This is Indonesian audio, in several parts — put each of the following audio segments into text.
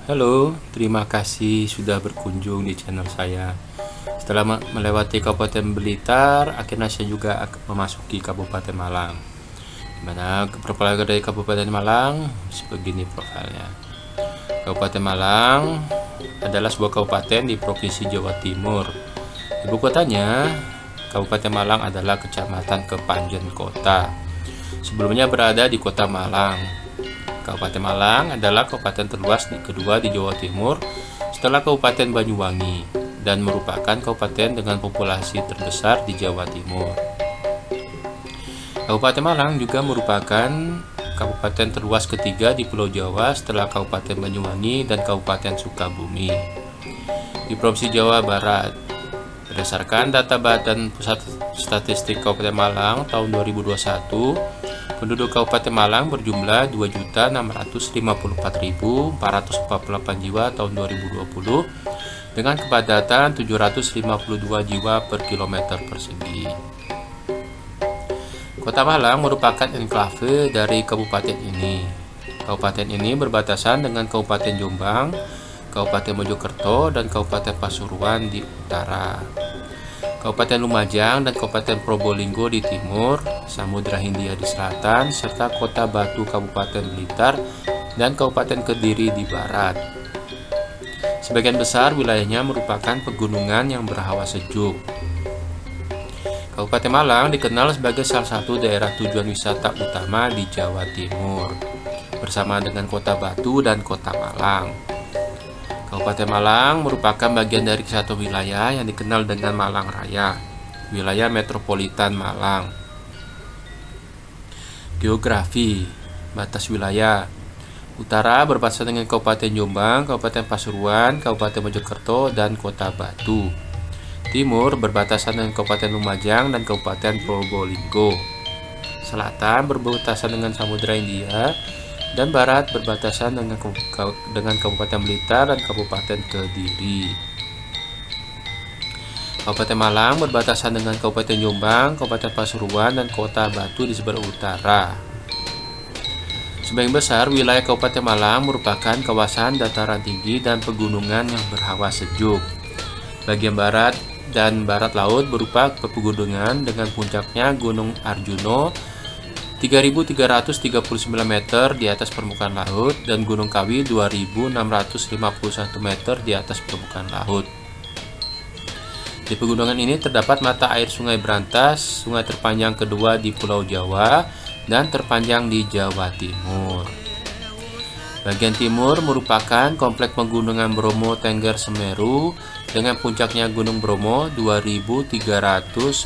Halo, terima kasih sudah berkunjung di channel saya. Setelah melewati Kabupaten Blitar, akhirnya saya juga memasuki Kabupaten Malang. Dimana profil dari Kabupaten Malang sebegini profilnya. Kabupaten Malang adalah sebuah kabupaten di Provinsi Jawa Timur. Ibu kotanya, Kabupaten Malang adalah Kecamatan Kepanjen Kota. Sebelumnya berada di Kota Malang. Kabupaten Malang adalah kabupaten terluas kedua di Jawa Timur setelah Kabupaten Banyuwangi dan merupakan kabupaten dengan populasi terbesar di Jawa Timur. Kabupaten Malang juga merupakan kabupaten terluas ketiga di Pulau Jawa setelah Kabupaten Banyuwangi dan Kabupaten Sukabumi. Di Provinsi Jawa Barat, berdasarkan data Badan Pusat Statistik Kabupaten Malang tahun 2021, penduduk Kabupaten Malang berjumlah 2.654.448 jiwa tahun 2020 dengan kepadatan 752 jiwa per kilometer persegi. Kota Malang merupakan enklave dari kabupaten ini. Kabupaten ini berbatasan dengan Kabupaten Jombang, Kabupaten Mojokerto, dan Kabupaten Pasuruan di utara. Kabupaten Lumajang dan Kabupaten Probolinggo di timur, Samudra Hindia di selatan, serta Kota Batu Kabupaten Blitar dan Kabupaten Kediri di barat. Sebagian besar wilayahnya merupakan pegunungan yang berhawa sejuk. Kabupaten Malang dikenal sebagai salah satu daerah tujuan wisata utama di Jawa Timur, bersama dengan Kota Batu dan Kota Malang. Kabupaten Malang merupakan bagian dari satu wilayah yang dikenal dengan Malang Raya, wilayah metropolitan Malang. Geografi, batas wilayah. Utara berbatasan dengan Kabupaten Jombang, Kabupaten Pasuruan, Kabupaten Mojokerto, dan Kota Batu. Timur berbatasan dengan Kabupaten Lumajang dan Kabupaten Probolinggo. Selatan berbatasan dengan Samudra Hindia, dan barat berbatasan dengan Kabupaten Blitar dan Kabupaten Kediri. Kabupaten Malang berbatasan dengan Kabupaten Jombang, Kabupaten Pasuruan, dan Kota Batu di sebelah utara. Sebagian besar wilayah Kabupaten Malang merupakan kawasan dataran tinggi dan pegunungan yang berhawa sejuk. Bagian barat dan barat laut berupa pegunungan dengan puncaknya Gunung Arjuno 3.339 meter di atas permukaan laut dan Gunung Kawi 2.651 meter di atas permukaan laut. Di pegunungan ini terdapat mata air Sungai Brantas, sungai terpanjang kedua di Pulau Jawa dan terpanjang di Jawa Timur. Bagian timur merupakan kompleks pegunungan Bromo Tengger Semeru dengan puncaknya Gunung Bromo 2.392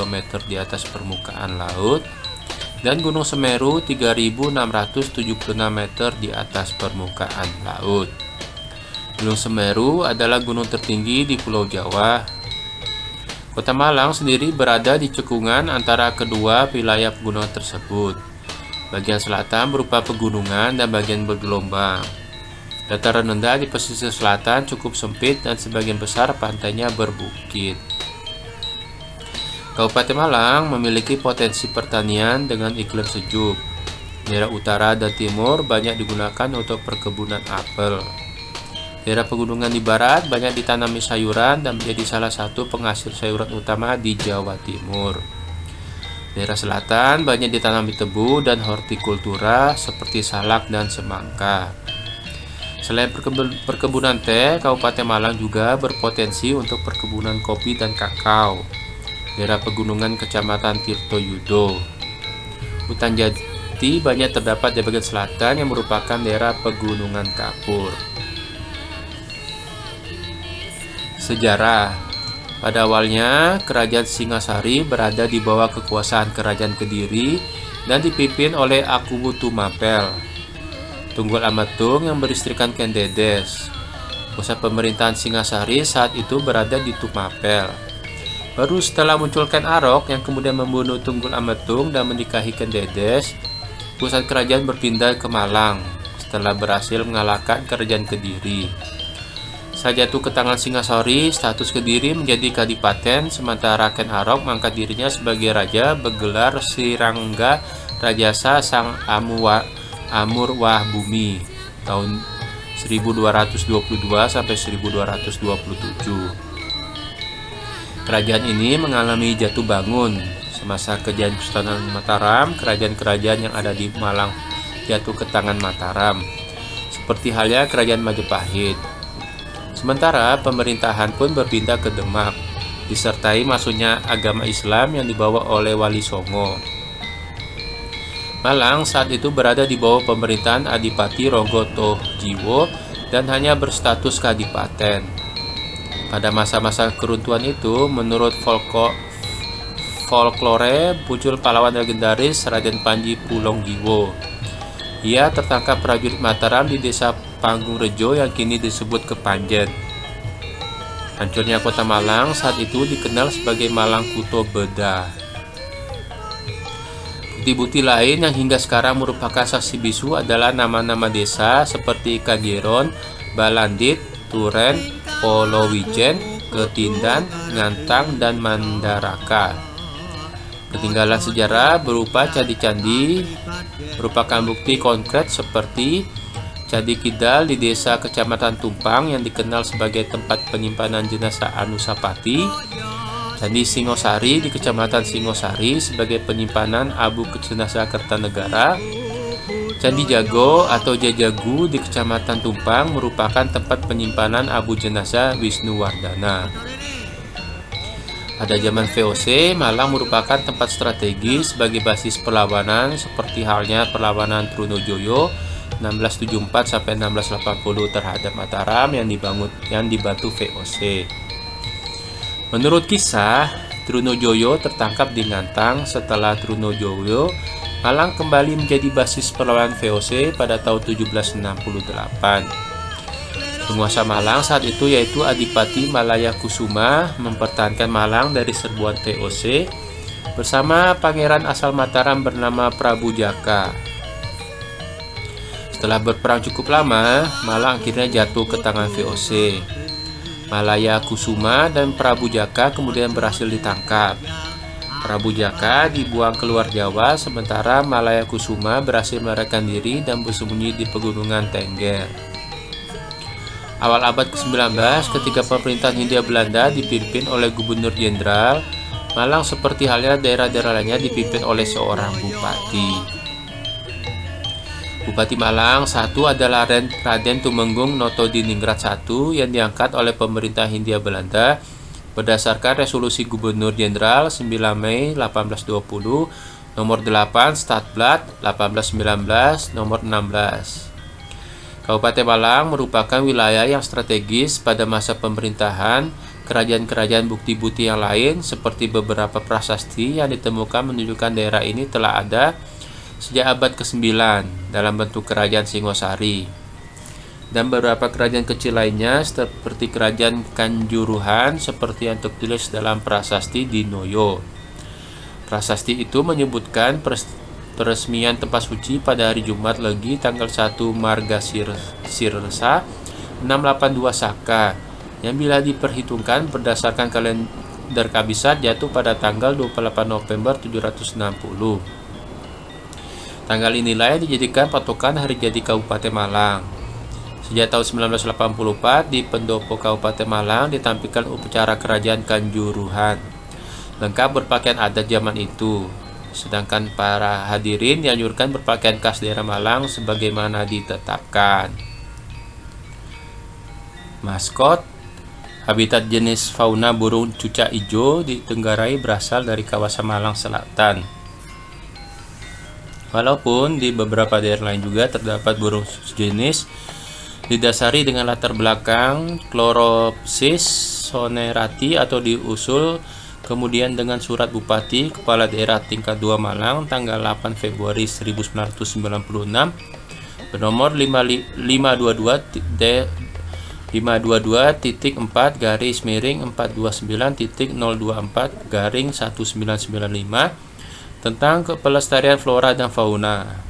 meter di atas permukaan laut dan Gunung Semeru 3.676 meter di atas permukaan laut. Gunung Semeru adalah gunung tertinggi di Pulau Jawa. Kota Malang sendiri berada di cekungan antara kedua wilayah pegunungan tersebut. Bagian selatan berupa pegunungan dan bagian bergelombang. Dataran rendah di pesisir selatan cukup sempit dan sebagian besar pantainya berbukit. Kabupaten Malang memiliki potensi pertanian dengan iklim sejuk. Daerah utara dan timur banyak digunakan untuk perkebunan apel. Daerah pegunungan di barat banyak ditanami sayuran dan menjadi salah satu penghasil sayuran utama di Jawa Timur. Daerah selatan banyak ditanami tebu dan hortikultura seperti salak dan semangka. Selain perkebunan teh, Kabupaten Malang juga berpotensi untuk perkebunan kopi dan kakao. Daerah pegunungan Kecamatan Tirtoyudo. Hutan jati banyak terdapat di bagian selatan yang merupakan daerah pegunungan kapur. Sejarah. Pada awalnya, Kerajaan Singasari berada di bawah kekuasaan Kerajaan Kediri dan dipimpin oleh Aku Tumapel, Tunggul Ametung yang beristrikan Ken Dedes. Pusat pemerintahan Singasari saat itu berada di Tumapel. Baru setelah muncul Ken Arok yang kemudian membunuh Tunggul Ametung dan menikahi Ken Dedes, pusat kerajaan berpindah ke Malang setelah berhasil mengalahkan Kerajaan Kediri. Saat jatuh ke tangan Singasari, status Kediri menjadi kadipaten, sementara Ken Arok mengangkat dirinya sebagai raja bergelar Sirangga Rajasa Sang Amurwahbumi tahun 1222 sampai 1227. Kerajaan ini mengalami jatuh bangun. Semasa kejayaan Kesultanan Mataram, kerajaan-kerajaan yang ada di Malang jatuh ke tangan Mataram, seperti halnya Kerajaan Majapahit. Sementara pemerintahan pun berpindah ke Demak, disertai masuknya agama Islam yang dibawa oleh Wali Songo. Malang saat itu berada di bawah pemerintahan Adipati Ronggo Tohjiwo dan hanya berstatus kadipaten. Pada masa-masa keruntuhan itu, menurut folklore, muncul pahlawan legendaris Raden Panji Pulonggiwo. Ia tertangkap prajurit Mataram di desa Panggungrejo yang kini disebut Kepanjen. Hancurnya kota Malang saat itu dikenal sebagai Malang Kuto Beda. Bukti-bukti lain yang hingga sekarang merupakan saksi bisu adalah nama-nama desa seperti Kajeron, Balandit, Turen, Polowijen, Ketindan, Ngantang, dan Mandaraka. Ketinggalan sejarah berupa candi-candi merupakan bukti konkret seperti Candi Kidal di desa Kecamatan Tumpang yang dikenal sebagai tempat penyimpanan jenazah Anusapati, Candi Singosari di Kecamatan Singosari sebagai penyimpanan abu jenazah Kertanegara, Candi Jago atau Jajagu di Kecamatan Tumpang merupakan tempat penyimpanan abu jenazah Wisnuwardana. Pada zaman VOC, Malang merupakan tempat strategis sebagai basis perlawanan seperti halnya perlawanan Trunojoyo 1674 sampai 1680 terhadap Mataram yang dibantu VOC. Menurut kisah, Trunojoyo tertangkap di Ngantang. Setelah Trunojoyo, Malang kembali menjadi basis perlawanan VOC pada tahun 1768. Penguasa Malang saat itu yaitu Adipati Malaya Kusuma mempertahankan Malang dari serbuan VOC bersama pangeran asal Mataram bernama Prabu Jaka. Setelah berperang cukup lama, Malang akhirnya jatuh ke tangan VOC. Malaya Kusuma dan Prabu Jaka kemudian berhasil ditangkap. Prabu Jaka dibuang keluar Jawa, sementara Malaya Kusuma berhasil melarikan diri dan bersembunyi di pegunungan Tengger. Awal abad ke-19, ketika pemerintahan Hindia Belanda dipimpin oleh Gubernur Jenderal, Malang seperti halnya daerah-daerah lainnya dipimpin oleh seorang bupati. Bupati Malang satu adalah Raden Tumenggung Notodiningrat I yang diangkat oleh pemerintah Hindia Belanda berdasarkan resolusi Gubernur Jenderal 9 Mei 1820 nomor 8 Stadblad 1819 nomor 16. Kabupaten Malang merupakan wilayah yang strategis pada masa pemerintahan kerajaan-kerajaan bukti-bukti yang lain seperti beberapa prasasti yang ditemukan menunjukkan daerah ini telah ada sejak abad ke-9 dalam bentuk kerajaan Singosari dan beberapa kerajaan kecil lainnya seperti kerajaan Kanjuruhan seperti yang tertulis dalam prasasti Dinoyo. Prasasti itu menyebutkan peresmian tempat suci pada hari Jumat Legi tanggal 1 Margasirsa 682 Saka yang bila diperhitungkan berdasarkan kalender Kabisat jatuh pada tanggal 28 November 760. Tanggal inilah yang dijadikan patokan hari jadi Kabupaten Malang. Sejak tahun 1984 di pendopo Kabupaten Malang ditampilkan upacara kerajaan Kanjuruhan lengkap berpakaian adat zaman itu. Sedangkan para hadirin dianjurkan berpakaian khas daerah Malang sebagaimana ditetapkan. Maskot, habitat jenis fauna burung cucak ijo di Tenggarai berasal dari kawasan Malang Selatan. Walaupun di beberapa daerah lain juga terdapat burung sejenis, didasari dengan latar belakang Chloropsis sonerati atau diusul kemudian dengan surat Bupati Kepala Daerah Tingkat 2 Malang tanggal 8 Februari 1996 bernomor 522.4-429.024-1995 tentang pelestarian flora dan fauna.